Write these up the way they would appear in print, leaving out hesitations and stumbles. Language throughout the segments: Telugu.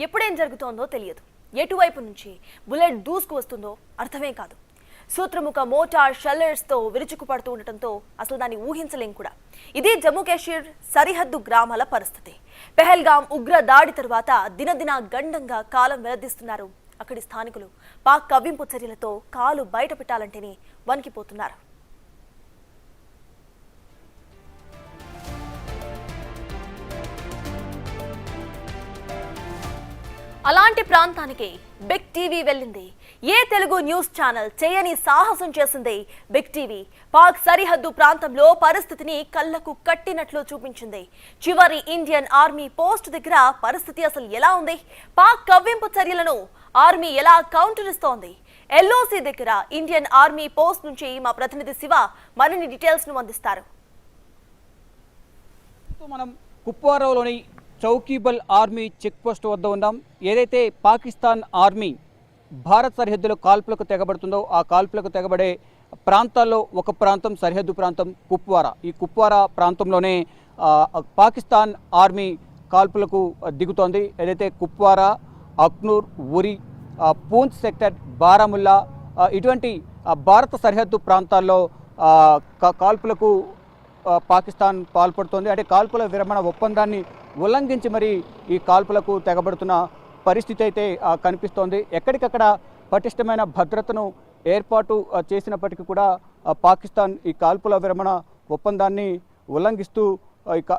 ఎప్పుడేం జరుగుతోందో తెలియదు. ఎటువైపు నుంచి బుల్లెట్ దూసుకు వస్తుందో అర్థమే కాదు. సూత్రముఖ మోటార్ షెల్లర్స్తో విరుచుకుపడుతూ ఉండటంతో అసలు దాన్ని ఊహించలేం కూడా. ఇది జమ్మూ కాశ్మీర్ సరిహద్దు గ్రామాల పరిస్థితి. పెహల్గాం ఉగ్ర దాడి తరువాత దినదిన గండంగా కాలం వెల్లదీస్తున్నారు అక్కడి స్థానికులు. పాక్ కవ్వింపు చర్యలతో కాలు బయట పెట్టాలంటేనే వణికిపోతున్నారు. అలాంటి ప్రాంతానికి బిగ్ టీవీ వెళ్ళింది. ఏ తెలుగు న్యూస్ ఛానల్ చేయని సాహసం చేసింది బిగ్ టీవీ. పాక్ సరిహద్దు ప్రాంతంలో పరిస్థితిని కళ్లకు కట్టినట్లు చూపించింది. చివరి ఇండియన్ ఆర్మీ పోస్ట్ దగ్గర పరిస్థితి అసలు ఎలా ఉంది? పాక్ కవ్వింపు చర్యలను ఆర్మీ ఎలా కౌంటర్ ఇస్తోంది? ఎల్ఓసి దగ్గర ఇండియన్ ఆర్మీ పోస్ట్ నుంచి మా ప్రతినిధి శివ మరిన్ని డీటెయిల్స్ ను అందిస్తారు. మనం కుప్వారాలోని చౌకీబల్ ఆర్మీ చెక్ పోస్ట్ వద్ద ఉన్నాం. ఏదైతే పాకిస్తాన్ ఆర్మీ భారత్ సరిహద్దులో కాల్పులకు తెగబడుతుందో ఆ కాల్పులకు తెగబడే ప్రాంతాల్లో ఒక ప్రాంతం సరిహద్దు ప్రాంతం కుప్వారా. ఈ కుప్వారా ప్రాంతంలోనే పాకిస్తాన్ ఆర్మీ కాల్పులకు దిగుతోంది. ఏదైతే కుప్వారా, అఖ్నూర్, ఉరి, పూంచ్ సెక్టర్, బారాముల్లా ఇటువంటి భారత సరిహద్దు ప్రాంతాల్లో కాల్పులకు పాకిస్తాన్ పాల్పడుతోంది. అంటే కాల్పుల విరమణ ఒప్పందాన్ని ఉల్లంఘించి మరి ఈ కాల్పులకు తెగబడుతున్న పరిస్థితి అయితే కనిపిస్తోంది. ఎక్కడికక్కడ పటిష్టమైన భద్రతను ఏర్పాటు చేసినప్పటికీ కూడా పాకిస్తాన్ ఈ కాల్పుల విరమణ ఒప్పందాన్ని ఉల్లంఘిస్తూ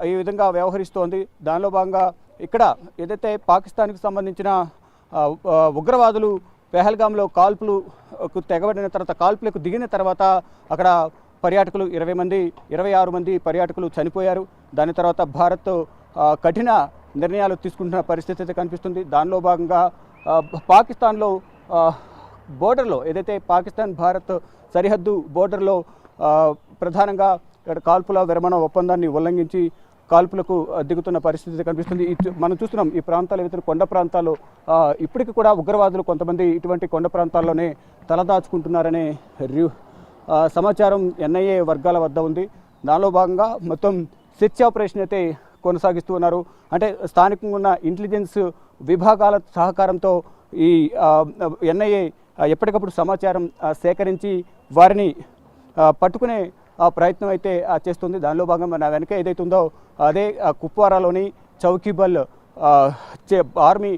ఈ విధంగా వ్యవహరిస్తోంది. దానిలో భాగంగా ఇక్కడ ఏదైతే పాకిస్తాన్కి సంబంధించిన ఉగ్రవాదులు పెహల్గాంలో కాల్పులకు తెగబడిన తర్వాత కాల్పులకు దిగిన తర్వాత అక్కడ పర్యాటకులు 26 మంది పర్యాటకులు చనిపోయారు. దాని తర్వాత భారత్ కఠిన నిర్ణయాలు తీసుకుంటున్న పరిస్థితి అయితే కనిపిస్తుంది. దానిలో భాగంగా పాకిస్తాన్లో బోర్డర్లో ఏదైతే పాకిస్తాన్ భారత్ సరిహద్దు బోర్డర్లో ప్రధానంగా ఇక్కడ కాల్పుల విరమణ ఒప్పందాన్ని ఉల్లంఘించి కాల్పులకు దిగుతున్న పరిస్థితి కనిపిస్తుంది. మనం చూస్తున్నాం ఈ ప్రాంతాలు ఏవైతే కొండ ప్రాంతాల్లో ఇప్పటికీ కూడా ఉగ్రవాదులు కొంతమంది ఇటువంటి కొండ ప్రాంతాల్లోనే తలదాచుకుంటున్నారనే సమాచారం ఎన్ఐఏ వర్గాల వద్ద ఉంది. దానిలో భాగంగా మొత్తం సెర్చ్ ఆపరేషన్ అయితే కొనసాగిస్తూ ఉన్నారు. అంటే స్థానికంగా ఉన్న ఇంటెలిజెన్స్ విభాగాల సహకారంతో ఈ ఎన్ఐఏ ఎప్పటికప్పుడు సమాచారం సేకరించి వారిని పట్టుకునే ప్రయత్నం అయితే చేస్తుంది. దానిలో భాగంగా మన వెనక ఏదైతే ఉందో అదే కుప్వారాలోని చౌకీబల్ ఆర్మీ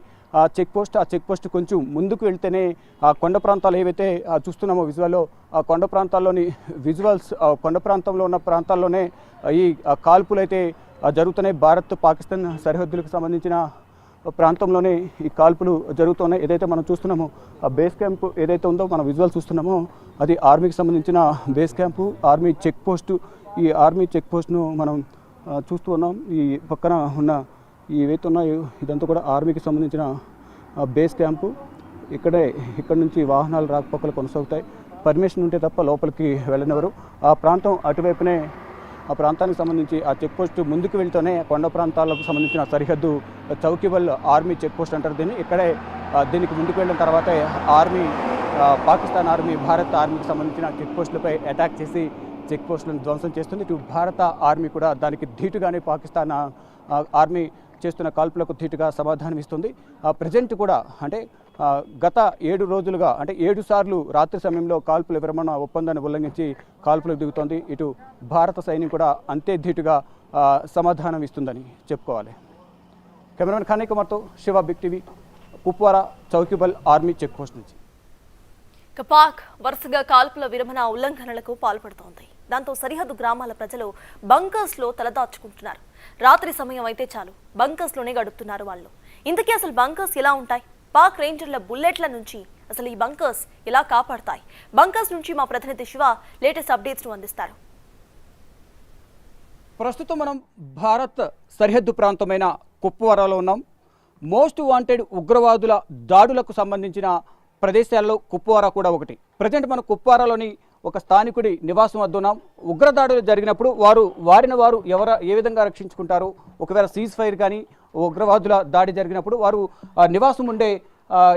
చెక్ పోస్ట్. ఆ చెక్ పోస్ట్ కొంచెం ముందుకు వెళ్తేనే ఆ కొండ ప్రాంతాలు ఏవైతే చూస్తున్నామో విజువల్లో ఆ కొండ ప్రాంతాల్లోని విజువల్స్ కొండ ప్రాంతంలో ఉన్న ప్రాంతాల్లోనే ఈ కాల్పులు అయితే జరుగుతున్నాయి. భారత్ పాకిస్తాన్ సరిహద్దులకు సంబంధించిన ప్రాంతంలోనే ఈ కాల్పులు జరుగుతున్నాయి. ఏదైతే మనం చూస్తున్నామో ఆ బేస్ క్యాంప్ ఏదైతే ఉందో మనం విజువల్ చూస్తున్నామో అది ఆర్మీకి సంబంధించిన base camp, army check post. ఈ ఆర్మీ చెక్ పోస్ట్ను మనం చూస్తూ ఉన్నాం. ఈ పక్కన ఉన్న ఏవైతే ఉన్నాయో ఇదంతా కూడా ఆర్మీకి సంబంధించిన బేస్ క్యాంపు. ఇక్కడ నుంచి వాహనాలు రాకపోకలు కొనసాగుతాయి. పర్మిషన్ ఉంటే తప్ప లోపలికి వెళ్ళనివ్వరు. ఆ ప్రాంతం అటువైపునే ఆ ప్రాంతానికి సంబంధించి ఆ చెక్ పోస్ట్ ముందుకు వెళ్తూనే కొండ ప్రాంతాలకు సంబంధించిన సరిహద్దు చౌకీబల్ ఆర్మీ చెక్ పోస్ట్ అంటారు దీన్ని. ఇక్కడే దీనికి ముందుకు వెళ్ళిన తర్వాతే ఆర్మీ పాకిస్తాన్ ఆర్మీ భారత ఆర్మీకి సంబంధించిన చెక్ పోస్టులపై అటాక్ చేసి చెక్ పోస్టులను ధ్వంసం చేస్తుంది. ఇటు భారత ఆర్మీ కూడా దానికి ధీటుగానే పాకిస్తాన్ ఆర్మీ చేస్తున్న కాల్పులకు ధీటుగా సమాధానం ఇస్తుంది. ప్రజెంట్ కూడా అంటే గత 7 రోజులుగా అంటే 7 సార్లు రాత్రి సమయంలో కాల్పుల విరమణ ఒప్పందాన్ని ఉల్లంఘించి కాల్పులకు దిగుతోంది. ఇటు భారత సైన్యం కూడా అంతే ధీటుగా సమాధానం ఇస్తుందని చెప్పుకోవాలి. కెమెరామెన్ ఖానీ కుమార్తో Shiva, big TV, Kupwara Chowkibal army check post నుంచి. పాక్ వరుసగా కాల్పుల విరమణ ఉల్లంఘనలకు పాల్పడుతోంది. దాంతో సరిహద్దు గ్రామాల ప్రజలు బంకర్స్ లో తలదాచుకుంటున్నారు. రాత్రి సమయం అయితే చాలు బంకర్స్ లోనే గడుపుతున్నారు వాళ్ళు. ఇంతకీ అసలు బంకర్స్ ఎలా ఉంటాయి? పాక్ రేంజర్ల బుల్లెట్ల నుంచి అసలు ఈ బంకర్స్ ఎలా కాపాడతాయి? బంకర్స్ నుంచి మా ప్రతినిధి శివ లేటెస్ట్ అప్డేట్స్ ను అందిస్తారు. ప్రస్తుతం మనం భారత్ సరిహద్దు ప్రాంతమైన కుప్వారాలో ఉన్నాం. మోస్ట్ వాంటెడ్ ఉగ్రవాదుల దాడులకు సంబంధించిన ప్రదేశాల్లో కుప్వారా కూడా ఒకటి. ప్రజెంట్ మనం కుప్వారాలోని ఒక స్థానికుడి నివాసం వద్ద ఉన్నాం. ఉగ్రదాడులు జరిగినప్పుడు వారిని వారు ఏ విధంగా రక్షించుకుంటారు? ఒకవేళ సీజ్ ఫైర్ కానీ ఉగ్రవాదుల దాడి జరిగినప్పుడు వారు నివాసం ఉండే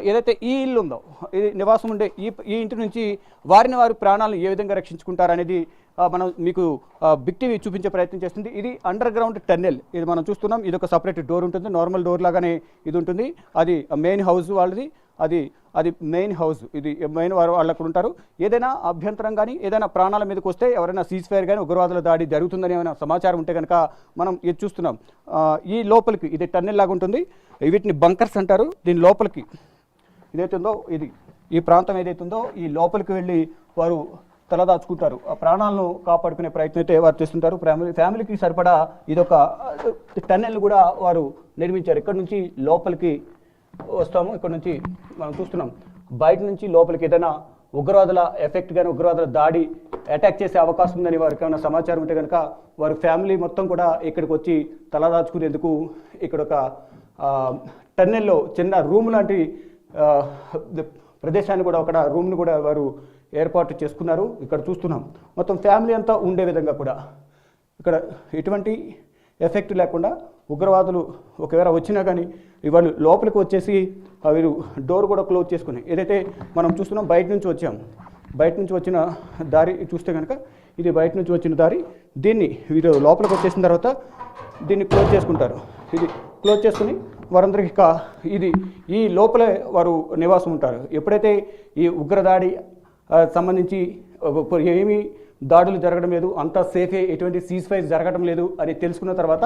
ఏదైతే ఈ ఇల్లు ఉందో నివాసం ఉండే ఈ ఇంటి నుంచి వారిని వారు ప్రాణాలను ఏ విధంగా రక్షించుకుంటారు అనేది మనం మీకు బిగ్ టీవీ చూపించే ప్రయత్నం చేస్తుంది. ఇది అండర్ గ్రౌండ్ టన్నెల్. ఇది మనం చూస్తున్నాం. ఇది ఒక సపరేట్ డోర్ ఉంటుంది, నార్మల్ డోర్ లాగానే ఇది ఉంటుంది. అది మెయిన్ హౌస్ వాళ్ళది, అది మెయిన్ హౌస్. ఇది మెయిన్ వాళ్ళు అక్కడ ఉంటారు. ఏదైనా అభ్యంతరం కానీ ఏదైనా ప్రాణాల మీదకి వస్తే, ఎవరైనా సీజ్ ఫైర్ కానీ ఉగ్రవాదుల దాడి జరుగుతుందని ఏమైనా సమాచారం ఉంటే కనుక మనం ఇది చూస్తున్నాం. ఈ లోపలికి ఇది టన్నెల్ లాగా ఉంటుంది. వీటిని బంకర్స్ అంటారు. దీని లోపలికి ఏదైతుందో ఈ ప్రాంతం ఏదైతుందో ఈ లోపలికి వెళ్ళి వారు తలదాచుకుంటారు. ఆ ప్రాణాలను కాపాడుకునే ప్రయత్నం అయితే వారు చేస్తుంటారు. ఫ్యామిలీకి సరిపడా ఇదొక టన్నెల్ కూడా వారు నిర్మించారు. ఇక్కడ నుంచి లోపలికి వస్తాము. ఇక్కడ నుంచి మనం చూస్తున్నాం బయట నుంచి లోపలికి ఏదైనా ఉగ్రవాదుల ఎఫెక్ట్ కానీ ఉగ్రవాదుల దాడి అటాక్ చేసే అవకాశం ఉందని వారికి ఏమైనా సమాచారం ఉంటే కనుక వారి ఫ్యామిలీ మొత్తం కూడా ఇక్కడికి వచ్చి తలదాచుకునేందుకు ఇక్కడ ఒక టన్నెల్లో చిన్న రూమ్ లాంటి ప్రదేశాన్ని కూడా ఒక రూమ్ను కూడా వారు ఏర్పాటు చేసుకున్నారు. ఇక్కడ చూస్తున్నాం మొత్తం ఫ్యామిలీ అంతా ఉండే విధంగా కూడా ఇక్కడ ఎటువంటి ఎఫెక్ట్ లేకుండా ఉగ్రవాదులు ఒకవేళ వచ్చినా కానీ వాళ్ళు లోపలికి వచ్చేసి వీరు డోర్ కూడా క్లోజ్ చేసుకుని ఏదైతే మనం చూస్తున్నాం బయట నుంచి వచ్చాం. బయట నుంచి వచ్చిన దారి చూస్తే కనుక ఇది బయట నుంచి వచ్చిన దారి. దీన్ని వీరు లోపలికి వచ్చేసిన తర్వాత దీన్ని క్లోజ్ చేసుకుంటారు. ఇది క్లోజ్ చేసుకుని వారందరికీ ఈ లోపలే వారు నివాసం ఉంటారు. ఎప్పుడైతే ఈ ఉగ్రదాడి సంబంధించి ఏమీ దాడులు జరగడం లేదు, అంతా సేఫే, ఎటువంటి సీజ్ ఫైర్ జరగడం లేదు అని తెలుసుకున్న తర్వాత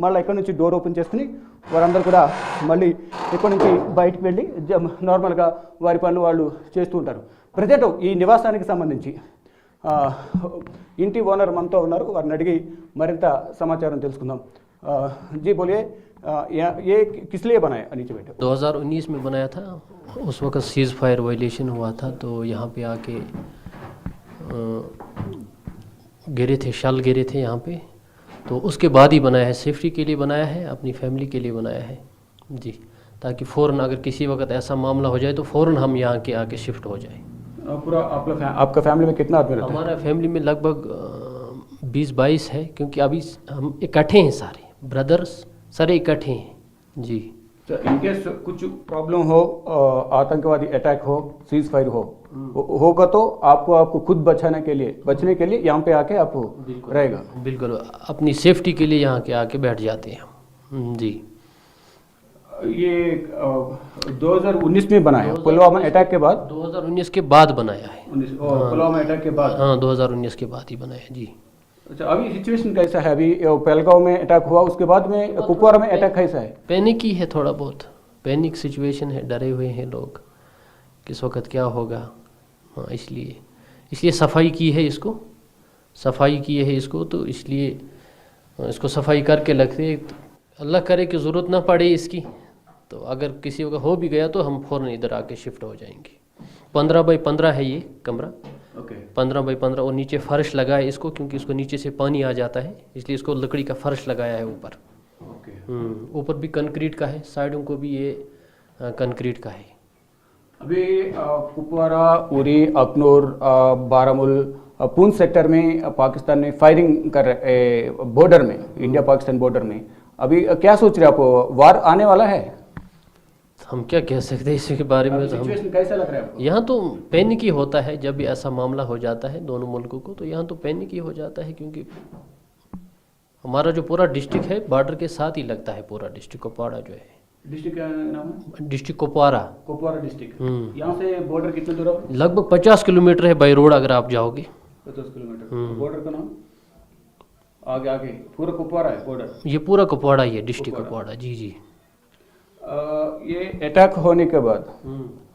మళ్ళీ ఇక్కడ నుంచి డోర్ ఓపెన్ చేసుకుని వారందరూ కూడా మళ్ళీ ఇక్కడ నుంచి బయటకు వెళ్ళి నార్మల్గా వారి పనులు వాళ్ళు చేస్తూ ఉంటారు. ప్రజెంట్ ఈ నివాసానికి సంబంధించి ఇంటి ఓనర్ మనతో ఉన్నారు. వారిని అడిగి మరింత సమాచారం తెలుసుకుందాం. जी बोलिए, ये किस लिए बनाया नीचे बैठे? 2019 में बनाया था. उस वक्त सीज फायर वायलेशन हुआ था तो यहाँ पे आके गिरे थे, शल गिरे थे यहाँ पे. तो उसके बाद ही बनाया है, सेफ्टी के लिए बनाया है, अपनी फैमिली के लिए बनाया है जी, ताकि फ़ौरन अगर किसी वक्त ऐसा मामला हो जाए तो फ़ौरन हम यहाँ के आके शिफ्ट हो जाए. पूरा आपका फैमिली में कितना आदमी रहता है? हमारा फैमिली में लगभग 20-22 है, क्योंकि अभी हम इकट्ठे हैं, सारे ब्रदर्स सारे इकट्ठे हैं जी. तो इनकेस कुछ प्रॉब्लम हो, आतंकवादी अटैक हो, सीज फायर होगा तो आपको खुद बचने के लिए यहाँ पे आके आपको रहेगा. बिल्कुल अपनी सेफ्टी के लिए यहाँ के आके बैठ जाते हैं हम जी. ये 2019 में बनाया, पुलवामा अटैक के बाद. 2019 के बाद बनाया है. पुलवामा अटैक के बाद. हाँ, 2019 के बाद ही बनाया जी. अच्छा, अभी सिचुएशन कैसा है? अभी पहलगांव में अटैक हुआ, उसके बाद में कुपवारा में अटैक कैसा है? पैनिक ही है, थोड़ा बहुत पैनिक सिचुएशन है, डरे हुए हैं लोग किस वक्त क्या होगा. हाँ, इसलिए सफाई की है इसको तो इसलिए इसको सफाई करके लगते. अल्लाह करे कि ज़रूरत ना पड़े इसकी, तो अगर किसी वक्त हो भी गया तो हम फ़ौरन इधर आके शिफ्ट हो जाएंगे. 15 बाई 15 है ये कमरा. ओके. 15 बाई 15 और नीचे फर्श लगाया है इसको, क्योंकि इसको नीचे से पानी आ जाता है, इसलिए इसको लकड़ी का फर्श लगाया है ऊपर. ओके. ऊपर भी कंक्रीट का है, साइडों को भी ये कंक्रीट का है. अभी कुपवारा, उरी, अखनूर, बारामुल, पूंछ सेक्टर में पाकिस्तान में फायरिंग कर बॉर्डर में, इंडिया पाकिस्तान बॉर्डर में अभी क्या सोच रहे आप? वार आने वाला है? हम क्या कह सकते हैं इसके बारे में. तो हम कैसा लग रहा है आपको? यहाँ तो पैनिक ही होता है जब भी ऐसा मामला हो जाता है दोनों मुल्कों को, तो यहाँ तो पैनिक ही हो जाता है, क्योंकि हमारा जो पूरा डिस्ट्रिक्ट है बॉर्डर के साथ ही लगता है. पूरा डिस्ट्रिक्ट कुपवाड़ा जो है, डिस्ट्रिक्ट का नाम है? डिस्ट्रिक्ट कुपवारा. कुपवारा डिस्ट्रिक्ट. यहाँ से बॉर्डर कितने दूर है? लगभग 50 किलोमीटर है बाई रोड अगर आप जाओगे. 50 किलोमीटर. बॉर्डर का नाम आगे पूरा कुपवारा है बॉर्डर. ये पूरा कुपवाड़ा ही है, डिस्ट्रिक्ट कुपवाड़ा जी जी. ये अटैक होने के बाद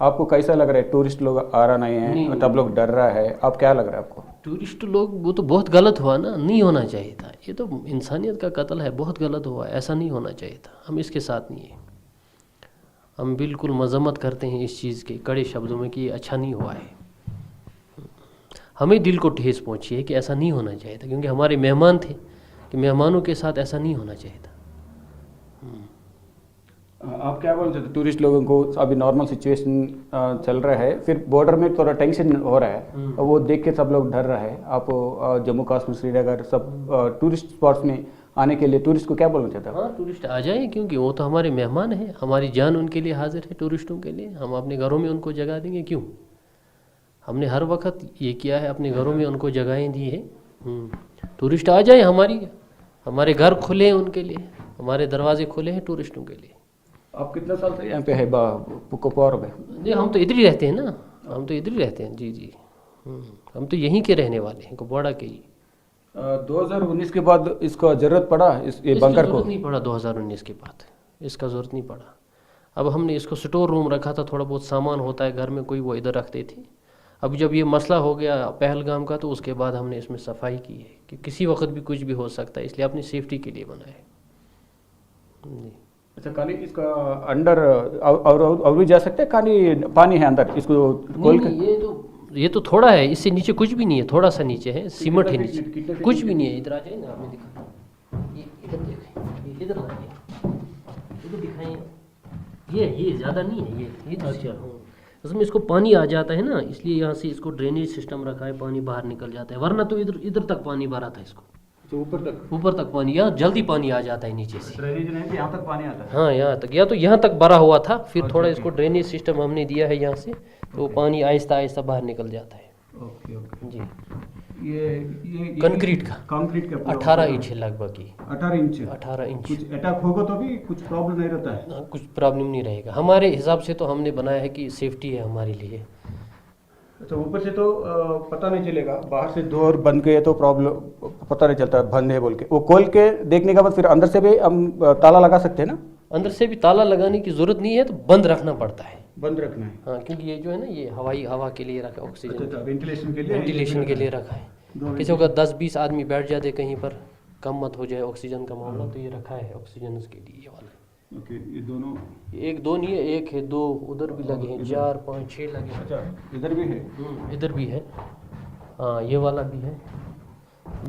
आपको कैसा लग रहा है? टूरिस्ट लोग आ रहा नहीं है, तब लोग डर रहा है, आप क्या लग रहा है आपको? टूरिस्ट लोग, वो तो बहुत गलत हुआ ना, नहीं होना चाहिए था. ये तो इंसानियत का कत्ल है, बहुत गलत हुआ, ऐसा नहीं होना चाहिए था. हम इसके साथ नहीं है, हम बिल्कुल मजम्मत करते हैं इस चीज़ के कड़े शब्दों में कि ये अच्छा नहीं हुआ है. हमें दिल को ठेस पहुंची है कि ऐसा नहीं होना चाहिए था, क्योंकि हमारे मेहमान थे, कि मेहमानों के साथ ऐसा नहीं होना चाहिए था. आप क्या बोलना चाहते? टूरिस्ट लोगों को अभी नॉर्मल सिचुएशन चल रहा है, फिर बॉर्डर में थोड़ा टेंशन हो रहा है, वो देख के सब लोग डर रहा है. आप जम्मू कश्मीर, श्रीनगर सब टूरिस्ट स्पॉट्स में आने के लिए टूरिस्ट को क्या बोलना चाहते हैं? हाँ, टूरिस्ट आ जाए, क्योंकि वो तो हमारे मेहमान हैं, हमारी जान उनके लिए हाजिर है. टूरिस्टों के लिए हम अपने घरों में उनको जगह देंगे क्यों? हमने हर वक्त ये किया है, अपने घरों में उनको जगहें दी है, टूरिस्ट आ जाए, हमारे घर खुले हैं उनके लिए, हमारे दरवाजे खुले हैं टूरिस्टों के लिए। आप कितने साल से यहाँ पे है कुपवारा में? जी हम तो इधर ही रहते हैं ना, हम तो इधर ही रहते हैं जी जी। हम तो यहीं के रहने वाले हैं, कुपवाड़ा के ही। 2019 के बाद इसका जरूरत पड़ा ये बंकर को? जरूरत नहीं पड़ा 2019 के बाद, इसका ज़रूरत नहीं पड़ा। अब हमने इसको स्टोर रूम रखा था, थोड़ा बहुत सामान होता है घर में कोई, वो इधर रखते थे। अब जब ये मसला हो गया पहलगाम का, तो उसके बाद हमने इसमें सफाई की है कि किसी वक्त भी कुछ भी हो सकता है, इसलिए अपनी सेफ्टी के लिए बनाया है जी। अच्छा, खाली इसका अंडर और भी जा सकते हैं? खाली पानी है अंदर, इसको खोल के? ये तो थोड़ा है, इससे नीचे कुछ भी नहीं है, थोड़ा सा नीचे है, सीमेंट है नीचे, कुछ भी नहीं है। इधर आ जाए ना, आपने दिखा, ये इधर देखें, इधर लाइए, इधर दिखाएं, ये ज़्यादा नहीं है, ये अच्छा। उसमें इसको पानी आ जाता है ना, इसलिए यहाँ से इसको ड्रेनेज सिस्टम रखा है, पानी बाहर निकल जाता है, वरना तो इधर तक पानी भरा था इसको, तो ऊपर तक पानी, यहाँ जल्दी पानी आ जाता है नीचे से। ड्रेनेज नहीं, यहाँ तक पानी आता है? हाँ यहाँ तक, या तो यहाँ तक भरा हुआ था, फिर थोड़ा इसको ड्रेनेज सिस्टम हमने दिया है यहाँ से, तो पानी आहिस्ता आहिस्ता बाहर निकल जाता है। ओके ओके जी। ये कंक्रीट का 18 इंच है लगभग, ये 18 इंच। कुछ अटैक होगा तो भी कुछ प्रॉब्लम नहीं रहता है? कुछ प्रॉब्लम नहीं रहेगा हमारे हिसाब से, तो हमने बनाया है कि सेफ्टी है हमारे लिए। अच्छा, ऊपर से तो पता नहीं चलेगा, बाहर से डोर बंद गए तो प्रॉब्लम पता नहीं चलता बंद है बोल के, वो खोल के देखने के बाद फिर अंदर से भी हम ताला लगा सकते हैं ना? अंदर से भी ताला लगाने की जरूरत नहीं है, तो बंद रखना पड़ता है, बंद रखना है। हाँ, क्योंकि ये जो है ना, ये हवा के लिए रखा है, ऑक्सीजन वेंटिलेशन के लिए रखा है। किसी को 10-20 आदमी बैठ जाते कहीं पर, कम मत हो जाए ऑक्सीजन का मामला, तो ये रखा है ऑक्सीजन के लिए, ये वाला। ओके, ये दोनों एक दो नहीं है, एक है, दो उधर भी लगे हैं, 4 5 6 लगे हैं। अच्छा, इधर भी है? इधर भी है, हाँ, ये वाला भी है,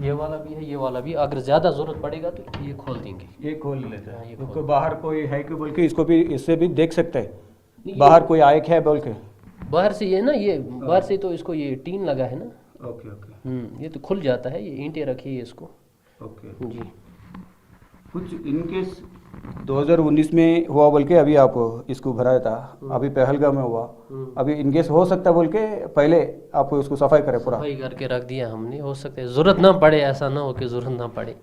ये वाला भी है, ये वाला भी। अगर ज़्यादा ज़रूरत पड़ेगा तो ये खोल देंगे, ये खोल लेते हैं। ये उसको बाहर कोई है कि बोल के इसको भी, इससे भी देख सकते हैं बाहर कोई आए क्या है बोल के? बाहर से ये ना, ये बाहर से तो इसको ये टीन लगा है ना। Okay okay. ये तो खुल जाता है, ये ईंटें रखी है इसको। ओके जी। कुछ इनकेस 2019 में हुआ बोल के अभी आप इसको भराया था, अभी पहलगाम में हुआ, अभी इनकेस हो सकता बोल के पहले आप उसको सफाई करें पूरा? सफाई करके रख दिया हमने, हो सकता है ज़रूरत ना पड़े, ऐसा ना हो कि ज़रूरत ना पड़े,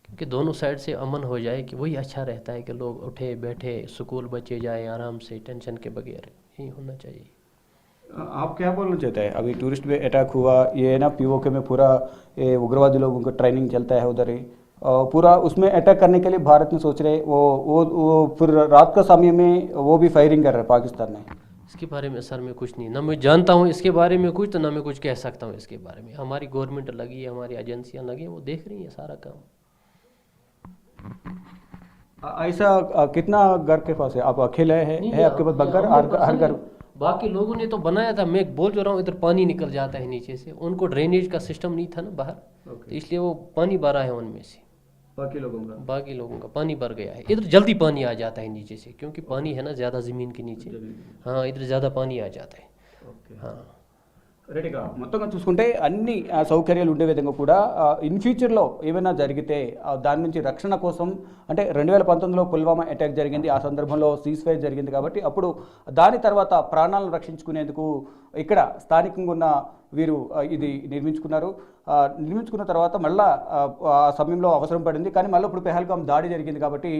क्योंकि दोनों साइड से अमन हो जाए, कि वही अच्छा रहता है कि लोग उठे बैठे, स्कूल बच्चे जाए आराम से, टेंशन के बगैर, यही होना चाहिए। आप क्या बोलना चाहते हैं? अभी टूरिस्ट पे अटैक हुआ, ये ना पीओके में पूरा ये उग्रवादी लोगों का ट्रेनिंग चलता है उधर ही, पूरा उसमें अटैक करने के लिए भारत में सोच रहे, वो फिर रात का समय में वो भी फायरिंग कर रहे हैं पाकिस्तान में। इसके बारे में सर मैं कुछ नहीं, ना मैं जानता हूँ इसके बारे में कुछ, तो ना मैं कुछ कह सकता हूँ इसके बारे में। हमारी गवर्नमेंट लगी है, हमारी एजेंसियाँ लगी हैं, वो देख रही हैं सारा काम। ऐसा कितना घर के पास है? आप अकेले है आपके पास बंकर? हर घर? बाकी लोगों ने तो बनाया था, मैं बोल जो रहा हूँ, इधर पानी निकल जाता है नीचे से, उनको ड्रेनेज का सिस्टम नहीं था ना बाहर, तो इसलिए वो पानी भरा है उनमें से। बाकी लोगों का पानी भर गया है, इधर जल्दी पानी आ जाता है नीचे से, क्योंकि पानी है ना ज़्यादा ज़मीन के नीचे। हाँ, इधर ज़्यादा पानी आ जाता है। हाँ, రెడీగా మొత్తంగా చూసుకుంటే అన్ని సౌకర్యాలు ఉండే విధంగా కూడా ఇన్ ఫ్యూచర్లో ఏమైనా జరిగితే దాని నుంచి రక్షణ కోసం, అంటే 2019లో పుల్వామా అటాక్ జరిగింది, ఆ సందర్భంలో సీజ్ ఫైర్ జరిగింది కాబట్టి అప్పుడు దాని తర్వాత ప్రాణాలను రక్షించుకునేందుకు ఇక్కడ స్థానికంగా ఉన్న వీరు ఇది నిర్మించుకున్నారు. నిర్మించుకున్న తర్వాత మళ్ళీ ఆ సమయంలో అవసరం పడింది, కానీ మళ్ళీ ఇప్పుడు పెహల్గాం దాడి జరిగింది కాబట్టి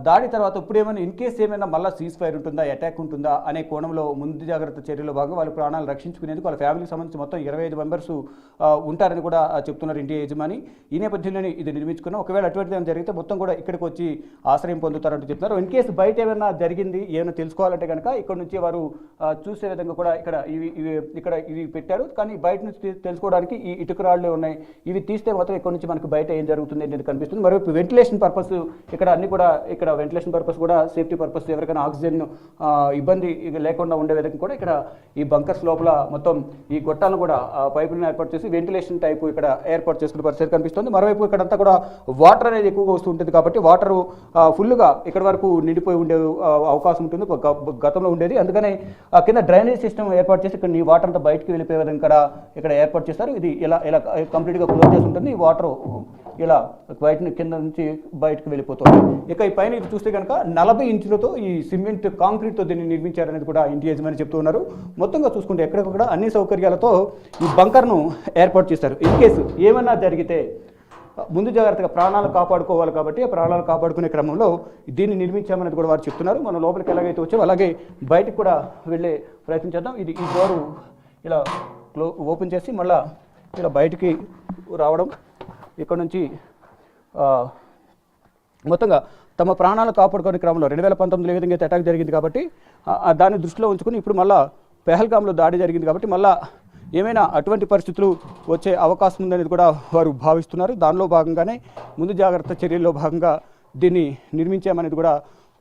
దాడి తర్వాత ఇప్పుడు ఏమైనా ఇన్ కేస్ ఏమైనా మళ్ళీ సీజ్ ఫైర్ ఉంటుందా, అటాక్ ఉంటుందా అనే కోణంలో ముందు జాగ్రత్త చర్యలో భాగంగా వాళ్ళ ప్రాణాలు రక్షించుకునేందుకు వాళ్ళ ఫ్యామిలీకి సంబంధించి మొత్తం 25 మెంబర్స్ ఉంటారని కూడా చెప్తున్నారు ఇండియా యజమాని. ఈ నేపథ్యంలోనే ఇది నిర్మించుకున్నాం. ఒకవేళ అటువంటిది ఏమైనా జరిగితే మొత్తం కూడా ఇక్కడికి వచ్చి ఆశ్రయం పొందుతారంటూ చెప్తున్నారు. ఇన్ కేసు బయట ఏమైనా జరిగింది, ఏమైనా తెలుసుకోవాలంటే కనుక ఇక్కడ నుంచి వారు చూసే విధంగా కూడా ఇక్కడ ఇవి పెట్టారు. కానీ బయట నుంచి తెలుసుకోవడానికి ఈ ఇటుక రాళ్ళు ఉన్నాయి, ఇవి తీస్తే మాత్రం ఇక్కడ నుంచి మనకు బయట ఏం జరుగుతుంది అనేది కనిపిస్తుంది. మరోవైపు వెంటిలేషన్ పర్పస్ ఇక్కడ అన్ని కూడా, ఇక్కడ వెంటిలేషన్ పర్పస్ కూడా, సేఫ్టీ పర్పస్, ఎవరికైనా ఆక్సిజన్ ఇబ్బంది లేకుండా ఉండే విధంగా కూడా ఇక్కడ ఈ బంకర్స్ లోపల మొత్తం ఈ గొట్టాలను కూడా పైపులను ఏర్పాటు చేసి వెంటిలేషన్ టైపు ఇక్కడ ఏర్పాటు చేసుకునే పరిస్థితి కనిపిస్తుంది. మరోవైపు ఇక్కడంతా కూడా వాటర్ అనేది ఎక్కువగా వస్తూ ఉంటుంది కాబట్టి వాటర్ ఫుల్గా ఇక్కడ వరకు నిండిపోయి ఉండే అవకాశం ఉంటుంది, గతంలో ఉండేది. అందుకని కింద డ్రైనేజ్ సిస్టమ్ ఏర్పాటు చేసి ఇక్కడ ఈ వాటర్ అంతా బయటకు వెళ్ళిపోయే విధంగా ఇక్కడ ఏర్పాటు చేస్తారు. ఇది ఇలా కంప్లీట్గా క్లోజ్ చేసి ఉంటుంది. ఈ వాటర్ ఇలా బయట కింద నుంచి బయటకు వెళ్ళిపోతుంది. ఇక ఈ పైన ఇది చూస్తే కనుక 40 ఇంచులతో ఈ సిమెంట్ కాంక్రీట్తో దీన్ని నిర్మించారనేది కూడా ఇంటి యజమాని చెప్తూ ఉన్నారు. మొత్తంగా చూసుకుంటే ఎక్కడికక్కడ అన్ని సౌకర్యాలతో ఈ బంకర్ను ఏర్పాటు చేశారు. ఇన్ కేసు ఏమన్నా జరిగితే ముందు జాగ్రత్తగా ప్రాణాలు కాపాడుకోవాలి కాబట్టి ఆ ప్రాణాలు కాపాడుకునే క్రమంలో దీన్ని నిర్మించామనేది కూడా వారు చెప్తున్నారు. మనం లోపలికి ఎలాగైతే వచ్చామో అలాగే బయటకు కూడా వెళ్ళే ప్రయత్నం చేద్దాం. ఇది ఈ డోరు ఇలా ఓపెన్ చేసి మళ్ళీ ఇలా బయటికి రావడం, ఇక్కడ నుంచి మొత్తంగా తమ ప్రాణాలు కాపాడుకునే క్రమంలో 2019 ఏ విధంగా అయితే అటాక్ జరిగింది కాబట్టి దాన్ని దృష్టిలో ఉంచుకుని ఇప్పుడు మళ్ళీ పెహల్గాంలో దాడి జరిగింది కాబట్టి మళ్ళీ ఏమైనా అటువంటి పరిస్థితులు వచ్చే అవకాశం ఉందనేది కూడా వారు భావిస్తున్నారు. దానిలో భాగంగానే ముందు జాగ్రత్త చర్యల్లో భాగంగా దీన్ని నిర్మించామనేది కూడా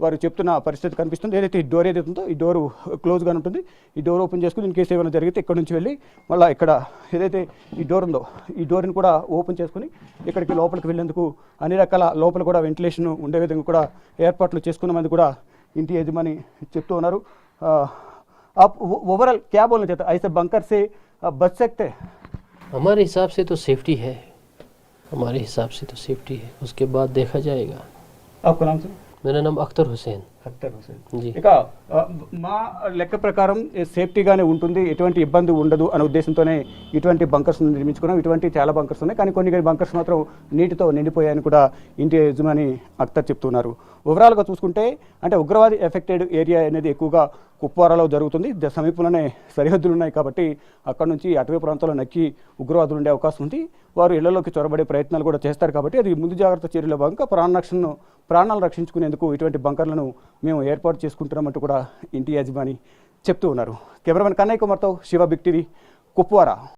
వారు చెప్తున్న పరిస్థితి కనిపిస్తుంది. ఏదైతే ఈ డోర్ ఏదైతే ఉందో ఈ డోరు క్లోజ్గా ఉంటుంది. ఈ డోర్ ఓపెన్ చేసుకుని ఇన్ కేసు ఏమైనా జరిగితే ఇక్కడ నుంచి వెళ్ళి మళ్ళీ ఇక్కడ ఏదైతే ఈ డోర్ ఉందో ఈ డోర్ని కూడా ఓపెన్ చేసుకుని ఇక్కడికి లోపలికి వెళ్ళేందుకు అన్ని రకాల లోపల కూడా వెంటిలేషన్ ఉండే విధంగా కూడా ఏర్పాట్లు చేసుకున్నామని కూడా ఇంటి యజమాని చెప్తూ ఉన్నారు. आप ओवरऑल क्या बोलना चाहते हैं, ऐसे बंकर से बच सकते हैं? हमारे हिसाब से तो सेफ्टी है, हमारे हिसाब से तो सेफ्टी है, उसके बाद देखा जाएगा. आपका नाम सर? मेरा नाम अख्तर हुसैन. అఖ్తర్ హుసేన్. जी. ఇక మా లెక్క ప్రకారం సేఫ్టీగానే ఉంటుంది, ఎటువంటి ఇబ్బంది ఉండదు అనే ఉద్దేశంతోనే ఇటువంటి బంకర్స్ నిర్మించుకున్నాం. ఇటువంటి చాలా బంకర్స్ ఉన్నాయి, కానీ కొన్ని బంకర్స్ మాత్రం నీటితో నిండిపోయాయని కూడా ఇంటి యజమాని అఖ్తర్ చెప్తున్నారు. ఓవరాల్గా చూసుకుంటే అంటే ఉగ్రవాది ఎఫెక్టెడ్ ఏరియా అనేది ఎక్కువగా కుప్వారాలో జరుగుతుంది. సమీపంలోనే సరిహద్దులు ఉన్నాయి కాబట్టి అక్కడ నుంచి అటవీ ప్రాంతాల్లో నక్కి ఉగ్రవాదులు ఉండే అవకాశం ఉంది. వారు ఇళ్లలోకి చొరబడే ప్రయత్నాలు కూడా చేస్తారు కాబట్టి అది ముందు జాగ్రత్త చర్యల భాగంగా ప్రాణాలు రక్షించుకునేందుకు ఇటువంటి బంకర్లను మేము ఏర్పాటు చేసుకుంటున్నామంటూ కూడా ఇంటి యజమాని చెప్తూ ఉన్నారు. కెమెరామెన్ కన్నయ్య కుమార్తో శివ, బిగ్ టీవీ, కుప్వారా.